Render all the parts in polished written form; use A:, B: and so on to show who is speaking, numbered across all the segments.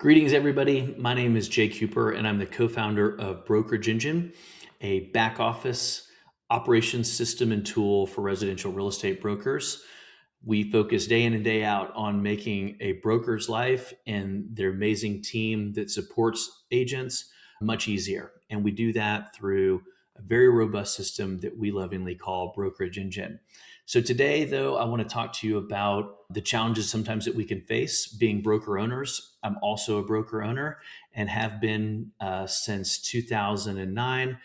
A: Greetings, everybody. My name is J Kuper, and I'm the co-founder of Brokerage Engine, a back office operations system and tool for residential real estate brokers. We focus day in and day out on making a broker's life and their amazing team that supports agents much easier. And we do that through a very robust system that we lovingly call Brokerage Engine. So today, though, I want to talk to you about the challenges sometimes that we can face being broker owners. I'm also a broker owner and have been since 2009,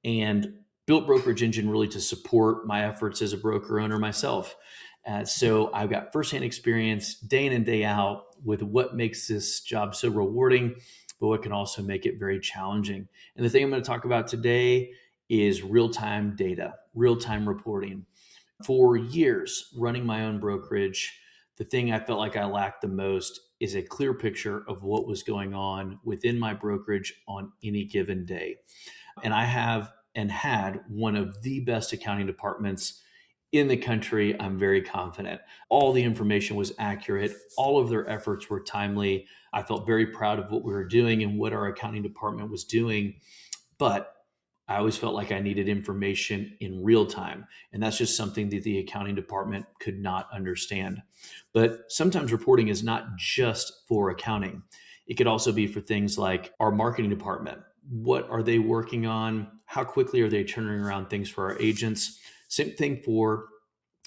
A: and built Brokerage Engine really to support my efforts as a broker owner myself. So I've got firsthand experience day in and day out with what makes this job so rewarding, but what can also make it very challenging. And the thing I'm going to talk about today is real-time data, real-time reporting. For years running my own brokerage, the thing I felt like I lacked the most is a clear picture of what was going on within my brokerage on any given day. And I have and had one of the best accounting departments in the country. I'm very confident. All the information was accurate. All of their efforts were timely. I felt very proud of what we were doing and what our accounting department was doing. But I always felt like I needed information in real time. And that's just something that the accounting department could not understand. But sometimes reporting is not just for accounting. It could also be for things like our marketing department. What are they working on? How quickly are they turning around things for our agents? Same thing for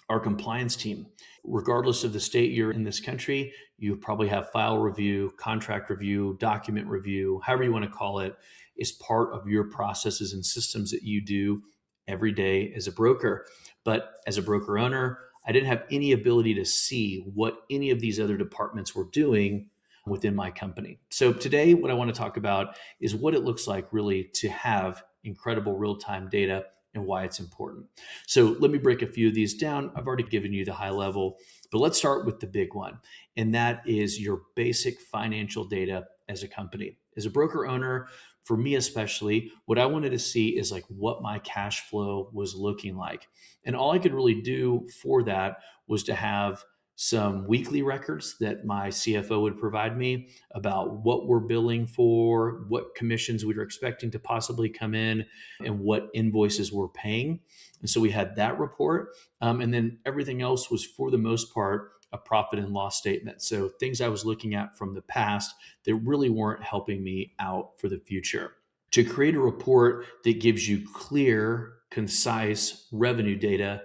A: our compliance team. Regardless of the state you're in this country, you probably have file review, contract review, document review, however you want to call it, is part of your processes and systems that you do every day as a broker. But as a broker owner, I didn't have any ability to see what any of these other departments were doing within my company. So today, what I want to talk about is what it looks like really to have incredible real-time data and why it's important. So let me break a few of these down. I've already given you the high level, but let's start with the big one. And that is your basic financial data as a company. As a broker owner, for me especially, what I wanted to see is like what my cash flow was looking like. And all I could really do for that was to have some weekly records that my CFO would provide me about what we're billing for, what commissions we were expecting to possibly come in, and what invoices we're paying. And so we had that report. And then everything else was, for the most part, a profit and loss statement. So things I was looking at from the past that really weren't helping me out for the future. To create a report that gives you clear, concise revenue data,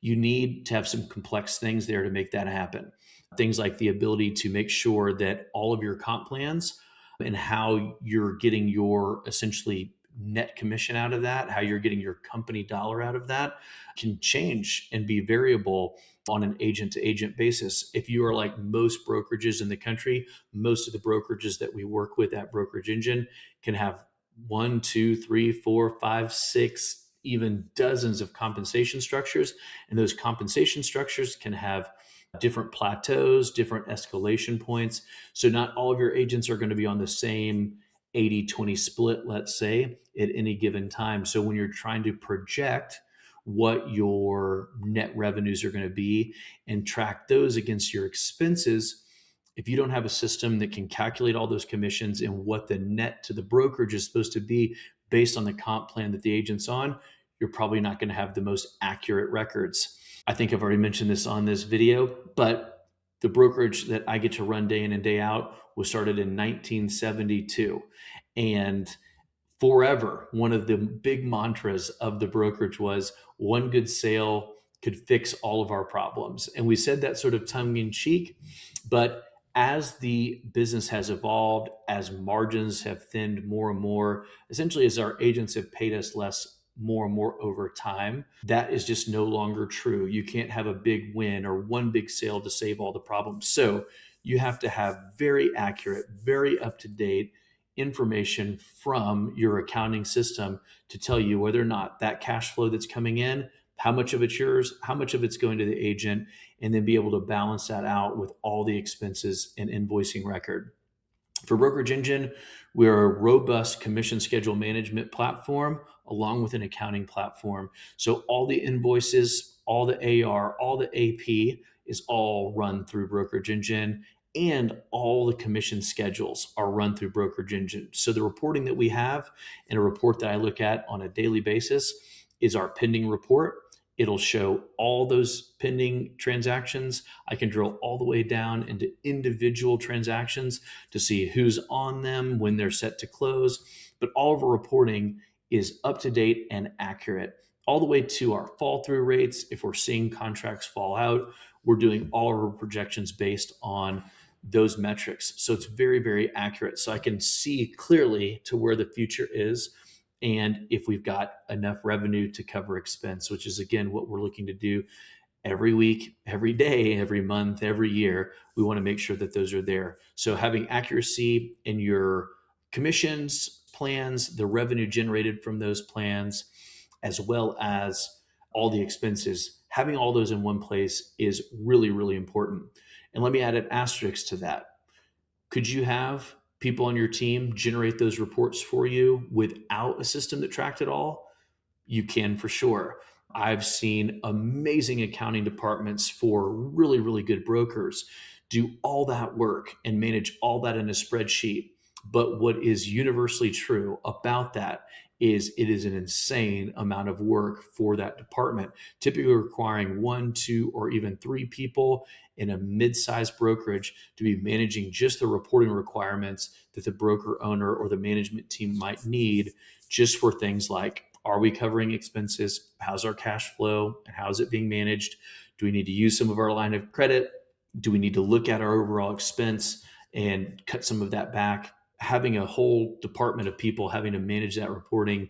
A: you need to have some complex things there to make that happen. Things like the ability to make sure that all of your comp plans and how you're getting your essentially net commission out of that, how you're getting your company dollar out of that, can change and be variable on an agent to agent basis. If you are like most brokerages in the country, most of the brokerages that we work with at Brokerage Engine can have 1, 2, 3, 4, 5, 6, even dozens of compensation structures. And those compensation structures can have different plateaus, different escalation points. So not all of your agents are going to be on the same 80-20 split, let's say, at any given time. So when you're trying to project what your net revenues are going to be and track those against your expenses, if you don't have a system that can calculate all those commissions and what the net to the brokerage is supposed to be based on the comp plan that the agent's on, you're probably not going to have the most accurate records. I think I've already mentioned this on this video, but the brokerage that I get to run day in and day out was started in 1972. And forever, one of the big mantras of the brokerage was one good sale could fix all of our problems. And we said that sort of tongue in cheek, but as the business has evolved, as margins have thinned more and more, essentially as our agents have paid us less more and more over time, that is just no longer true. You can't have a big win or one big sale to save all the problems. So you have to have very accurate, very up-to-date information from your accounting system to tell you whether or not that cash flow that's coming in, how much of it's yours, how much of it's going to the agent, and then be able to balance that out with all the expenses and invoicing record. For Brokerage Engine, we're a robust commission schedule management platform along with an accounting platform. So all the invoices, all the AR, all the AP is all run through Brokerage Engine, and all the commission schedules are run through Brokerage Engine. So the reporting that we have, and a report that I look at on a daily basis, is our pending report. It'll show all those pending transactions. I can drill all the way down into individual transactions to see who's on them, when they're set to close. But all of our reporting is up to date and accurate, all the way to our fall through rates. If we're seeing contracts fall out, we're doing all of our projections based on those metrics. So it's very, very accurate. So I can see clearly to where the future is, and if we've got enough revenue to cover expense, which is again what we're looking to do every week, every day, every month, every year. We want to make sure that those are there. So having accuracy in your commissions plans, the revenue generated from those plans, as well as all the expenses, having all those in one place is really, really important. And let me add an asterisk to that. Could you have people on your team generate those reports for you without a system that tracked it all? You can, for sure. I've seen amazing accounting departments for really, really good brokers do all that work and manage all that in a spreadsheet. But what is universally true about that is it is an insane amount of work for that department, typically requiring one, two, or even three people in a mid-sized brokerage to be managing just the reporting requirements that the broker owner or the management team might need, just for things like, are we covering expenses? How's our cash flow? And how is it being managed? Do we need to use some of our line of credit? Do we need to look at our overall expense and cut some of that back? Having a whole department of people having to manage that reporting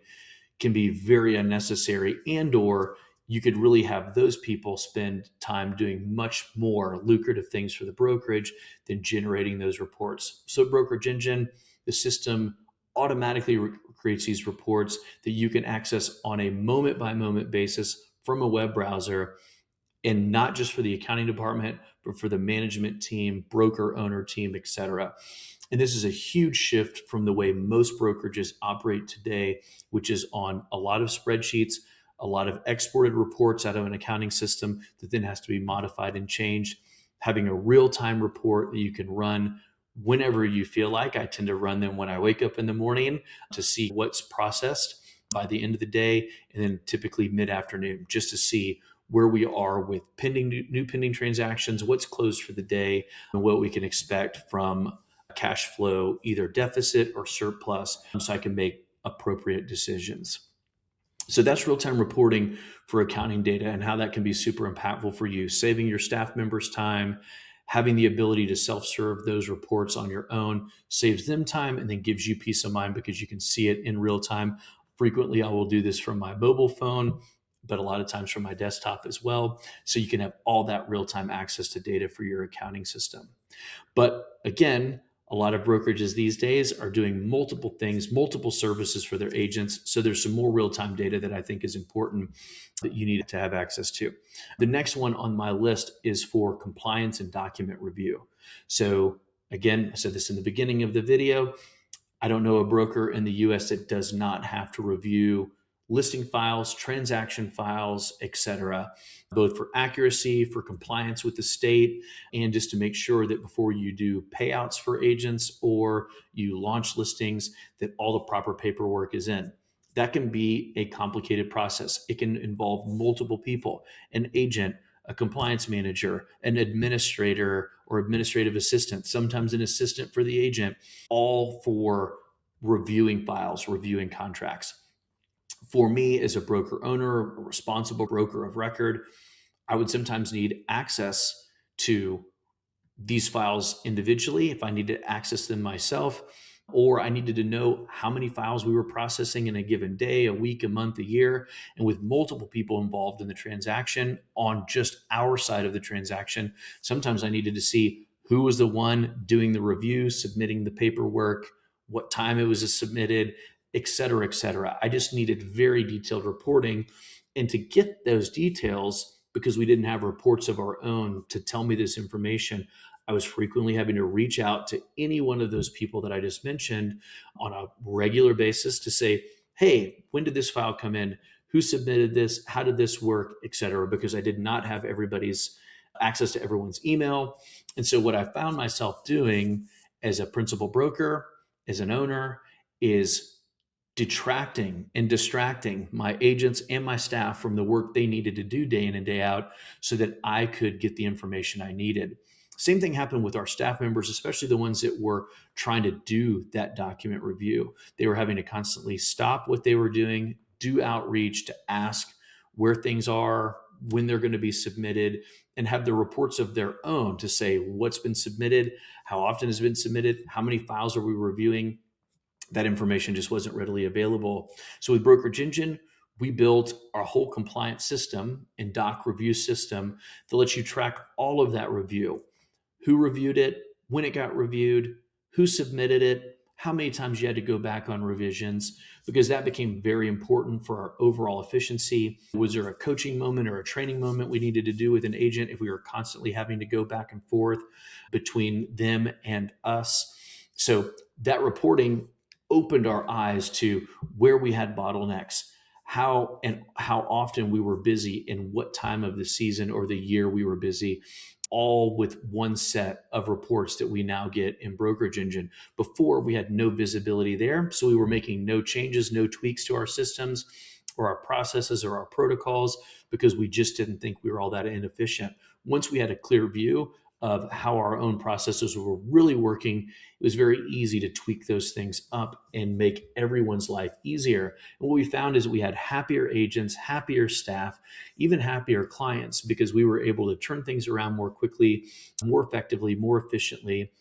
A: can be very unnecessary, and or you could really have those people spend time doing much more lucrative things for the brokerage than generating those reports. So Brokerage Engine, the system automatically creates these reports that you can access on a moment by moment basis from a web browser, and not just for the accounting department, but for the management team, broker owner team, etc. And this is a huge shift from the way most brokerages operate today, which is on a lot of spreadsheets, a lot of exported reports out of an accounting system that then has to be modified and changed. Having a real-time report that you can run whenever you feel like. I tend to run them when I wake up in the morning to see what's processed by the end of the day, and then typically mid-afternoon, just to see where we are with new pending transactions, what's closed for the day, and what we can expect from cash flow, either deficit or surplus, so I can make appropriate decisions. So that's real-time reporting for accounting data and how that can be super impactful for you, saving your staff members time, having the ability to self-serve those reports on your own, saves them time, and then gives you peace of mind because you can see it in real time. Frequently, I will do this from my mobile phone, but a lot of times from my desktop as well. So you can have all that real-time access to data for your accounting system. But again, a lot of brokerages these days are doing multiple things, multiple services for their agents. So there's some more real-time data that I think is important that you need to have access to. The next one on my list is for compliance and document review. So again, I said this in the beginning of the video, I don't know a broker in the US that does not have to review listing files, transaction files, etc., both for accuracy, for compliance with the state, and just to make sure that before you do payouts for agents or you launch listings, that all the proper paperwork is in. That can be a complicated process. It can involve multiple people, an agent, a compliance manager, an administrator or administrative assistant, sometimes an assistant for the agent, all for reviewing files, reviewing contracts. For me, as a broker owner, a responsible broker of record, I would sometimes need access to these files individually if I needed to access them myself, or I needed to know how many files we were processing in a given day, a week, a month, a year. And with multiple people involved in the transaction on just our side of the transaction, sometimes I needed to see who was the one doing the review, submitting the paperwork, what time it was submitted, et cetera, et cetera. I just needed very detailed reporting. And to get those details, because we didn't have reports of our own to tell me this information, I was frequently having to reach out to any one of those people that I just mentioned on a regular basis to say, hey, when did this file come in? Who submitted this? How did this work? Et cetera, because I did not have everybody's access to everyone's email. And so what I found myself doing as a principal broker, as an owner, is detracting and distracting my agents and my staff from the work they needed to do day in and day out so that I could get the information I needed. Same thing happened with our staff members, especially the ones that were trying to do that document review. They were having to constantly stop what they were doing, do outreach to ask where things are, when they're going to be submitted, and have the reports of their own to say what's been submitted, how often has been submitted, how many files are we reviewing. That information just wasn't readily available. So with Brokerage Engine, we built our whole compliance system and doc review system that lets you track all of that review. Who reviewed it, when it got reviewed, who submitted it, how many times you had to go back on revisions, because that became very important for our overall efficiency. Was there a coaching moment or a training moment we needed to do with an agent if we were constantly having to go back and forth between them and us? So that reporting opened our eyes to where we had bottlenecks, how often we were busy, and what time of the season or the year we were busy, all with one set of reports that we now get in Brokerage Engine. Before, we had no visibility there, so we were making no changes, no tweaks to our systems or our processes or our protocols because we just didn't think we were all that inefficient. Once we had a clear view of how our own processes were really working, it was very easy to tweak those things up and make everyone's life easier. And what we found is we had happier agents, happier staff, even happier clients, because we were able to turn things around more quickly, more effectively, more efficiently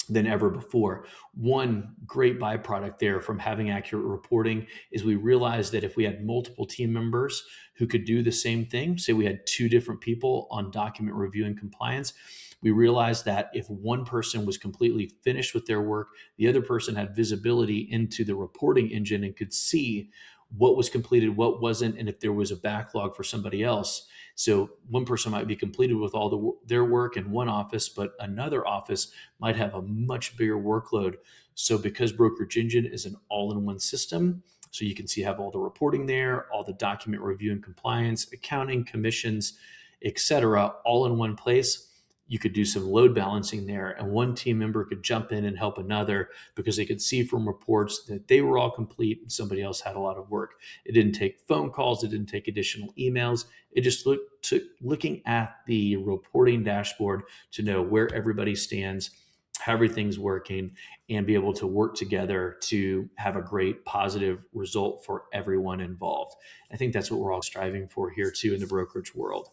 A: than ever before. One great byproduct there from having accurate reporting is we realized that if we had multiple team members who could do the same thing, say we had two different people on document review and compliance, we realized that if one person was completely finished with their work, the other person had visibility into the reporting engine and could see what was completed, what wasn't, and if there was a backlog for somebody else. So one person might be completed with all their work in one office, but another office might have a much bigger workload. So because Brokerage Engine is an all-in-one system, so you can see have all the reporting there, all the document review and compliance, accounting, commissions, etc., all in one place. You could do some load balancing there, and one team member could jump in and help another because they could see from reports that they were all complete and somebody else had a lot of work. It didn't take phone calls. It didn't take additional emails. It just took looking at the reporting dashboard to know where everybody stands, how everything's working, and be able to work together to have a great positive result for everyone involved. I think that's what we're all striving for here too in the brokerage world.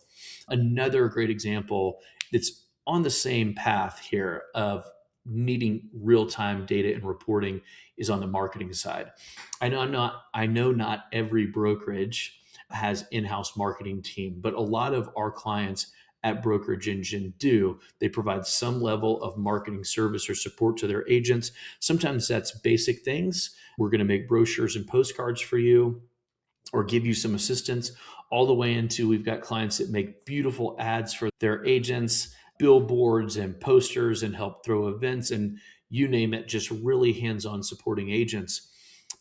A: Another great example that's on the same path here of needing real-time data and reporting is on the marketing side. I know not every brokerage has in-house marketing team, but a lot of our clients at Brokerage Engine do. They provide some level of marketing service or support to their agents. Sometimes that's basic things. We're going to make brochures and postcards for you, or give you some assistance, all the way into we've got clients that make beautiful ads for their agents, billboards and posters, and help throw events, and you name it, just really hands-on supporting agents.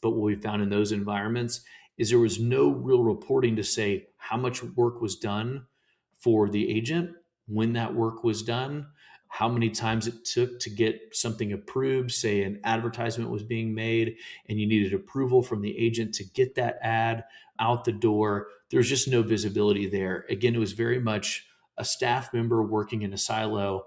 A: But what we found in those environments is there was no real reporting to say how much work was done for the agent, when that work was done, how many times it took to get something approved. Say an advertisement was being made and you needed approval from the agent to get that ad out the door. There's just no visibility there. Again, it was very much a staff member working in a silo,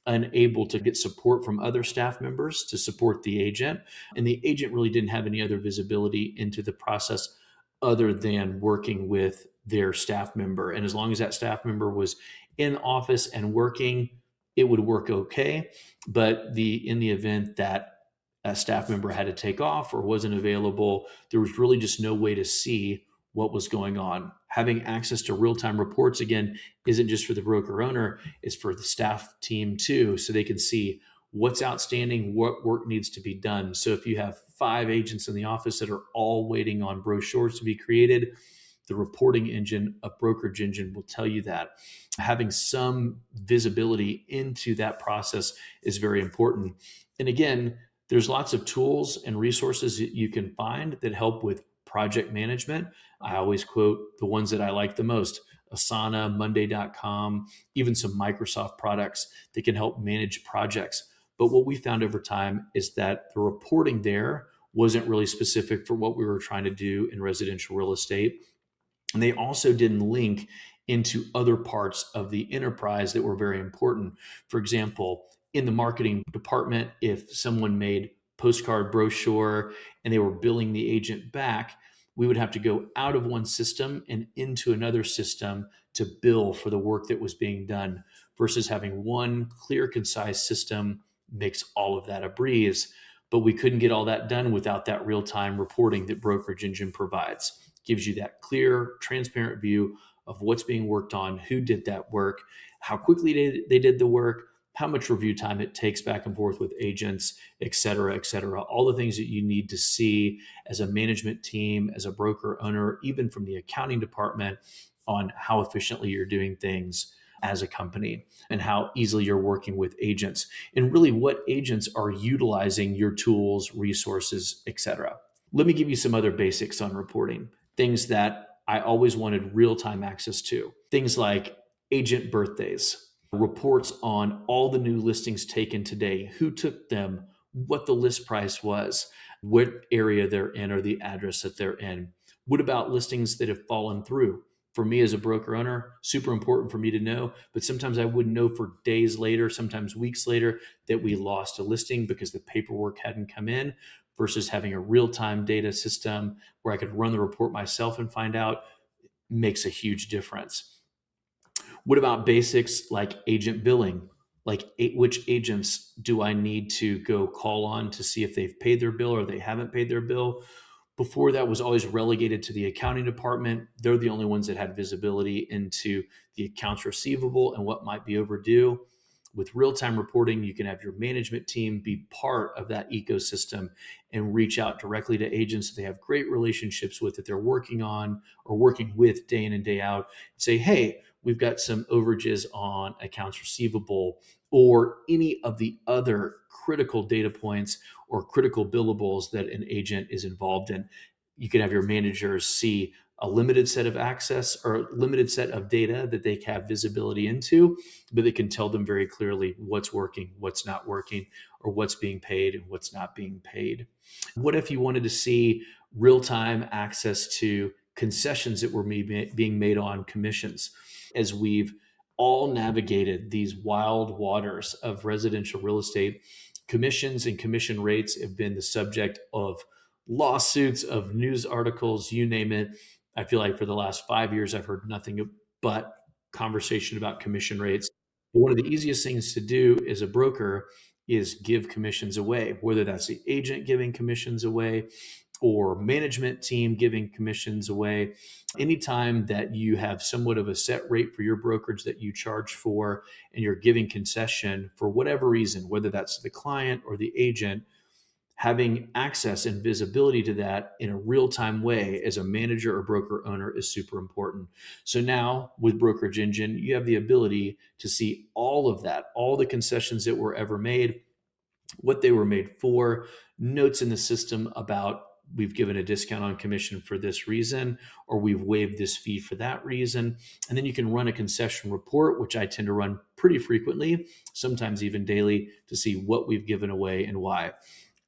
A: unable to get support from other staff members to support the agent. And the agent really didn't have any other visibility into the process other than working with their staff member. And as long as that staff member was in office and working, it would work okay. But in the event that a staff member had to take off or wasn't available, there was really just no way to see what was going on. Having access to real-time reports, again, isn't just for the broker owner, it's for the staff team too, so they can see what's outstanding, what work needs to be done. So if you have 5 agents in the office that are all waiting on brochures to be created, the reporting engine of Brokerage Engine will tell you that. Having some visibility into that process is very important. And again, there's lots of tools and resources that you can find that help with project management. I always quote the ones that I like the most. Asana, Monday.com, even some Microsoft products that can help manage projects. But what we found over time is that the reporting there wasn't really specific for what we were trying to do in residential real estate. And they also didn't link into other parts of the enterprise that were very important. For example, in the marketing department, if someone made postcard brochure and they were billing the agent back, we would have to go out of one system and into another system to bill for the work that was being done, versus having one clear, concise system makes all of that a breeze. But we couldn't get all that done without that real-time reporting that Brokerage Engine provides. Gives you that clear, transparent view of what's being worked on, who did that work, how quickly they did the work, how much review time it takes back and forth with agents, et cetera, et cetera. All the things that you need to see as a management team, as a broker owner, even from the accounting department, on how efficiently you're doing things as a company and how easily you're working with agents, and really what agents are utilizing your tools, resources, et cetera. Let me give you some other basics on reporting. Things that I always wanted real-time access to. Things like agent birthdays, reports on all the new listings taken today, who took them, what the list price was, what area they're in, or the address that they're in. What about listings that have fallen through? For me as a broker owner, super important for me to know, but sometimes I wouldn't know for days later, sometimes weeks later, that we lost a listing because the paperwork hadn't come in, versus having a real-time data system where I could run the report myself and find out, makes a huge difference. What about basics like agent billing? Like which agents do I need to go call on to see if they've paid their bill or they haven't paid their bill? Before, that was always relegated to the accounting department. They're the only ones that had visibility into the accounts receivable and what might be overdue. With real-time reporting, you can have your management team be part of that ecosystem and reach out directly to agents that they have great relationships with, that they're working on or working with day in and day out, and say, hey, we've got some overages on accounts receivable, or any of the other critical data points or critical billables that an agent is involved in. You can have your managers see a limited set of access or limited set of data that they have visibility into, but they can tell them very clearly what's working, what's not working, or what's being paid and what's not being paid. What if you wanted to see real-time access to concessions that were being made on commissions? As we've all navigated these wild waters of residential real estate, commissions and commission rates have been the subject of lawsuits, of news articles, you name it. I feel like for the last 5 years, I've heard nothing but conversation about commission rates. But one of the easiest things to do as a broker is give commissions away, whether that's the agent giving commissions away or management team giving commissions away. Anytime that you have somewhat of a set rate for your brokerage that you charge for, and you're giving concession for whatever reason, whether that's the client or the agent, having access and visibility to that in a real-time way as a manager or broker owner is super important. So now with Brokerage Engine, you have the ability to see all of that, all the concessions that were ever made, what they were made for, notes in the system about we've given a discount on commission for this reason, or we've waived this fee for that reason. And then you can run a concession report, which I tend to run pretty frequently, sometimes even daily, to see what we've given away and why.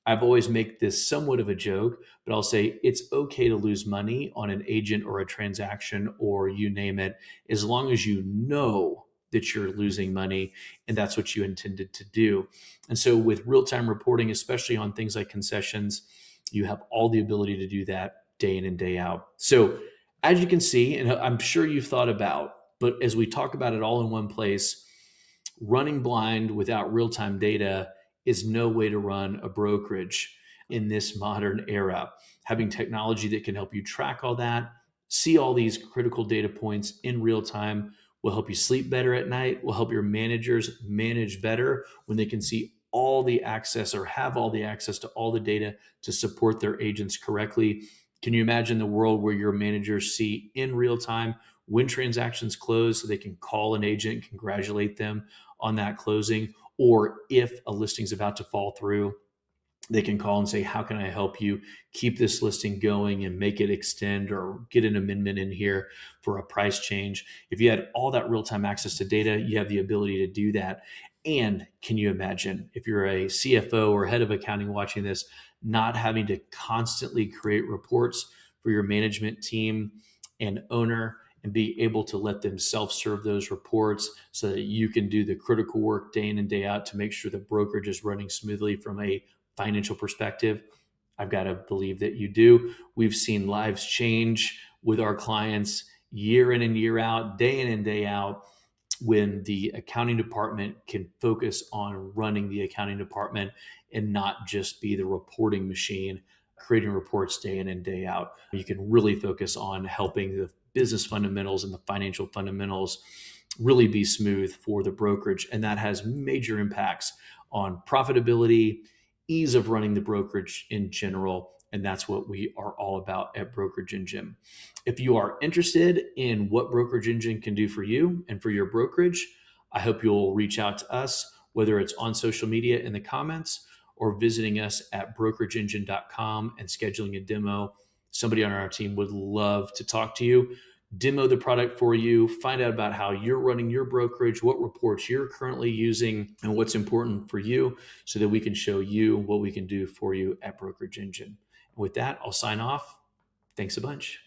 A: I've always make this somewhat of a joke, but I'll say it's okay to lose money on an agent or a transaction or you name it, as long as you know that you're losing money and that's what you intended to do. And so with real-time reporting, especially on things like concessions, you have all the ability to do that day in and day out. So as you can see, and I'm sure you've thought about, but as we talk about it all in one place, running blind without real-time data is no way to run a brokerage in this modern era. Having technology that can help you track all that, see all these critical data points in real time, will help you sleep better at night, will help your managers manage better when they can see all the access or have all the access to all the data to support their agents correctly. Can you imagine the world where your managers see in real time when transactions close so they can call an agent, congratulate them on that closing, or if a listing's about to fall through? They can call and say, how can I help you keep this listing going and make it extend or get an amendment in here for a price change? If you had all that real-time access to data, you have the ability to do that. And can you imagine if you're a CFO or head of accounting watching this, not having to constantly create reports for your management team and owner, and be able to let them self-serve those reports so that you can do the critical work day in and day out to make sure the brokerage is running smoothly from a financial perspective? I've got to believe that you do. We've seen lives change with our clients year in and year out, day in and day out, when the accounting department can focus on running the accounting department and not just be the reporting machine, creating reports day in and day out. You can really focus on helping the business fundamentals and the financial fundamentals really be smooth for the brokerage. And that has major impacts on profitability, ease of running the brokerage in general. And that's what we are all about at Brokerage Engine. If you are interested in what Brokerage Engine can do for you and for your brokerage, I hope you'll reach out to us, whether it's on social media in the comments or visiting us at brokerageengine.com and scheduling a demo. Somebody on our team would love to talk to you, demo the product for you, find out about how you're running your brokerage, what reports you're currently using, and what's important for you so that we can show you what we can do for you at Brokerage Engine. And with that, I'll sign off. Thanks a bunch.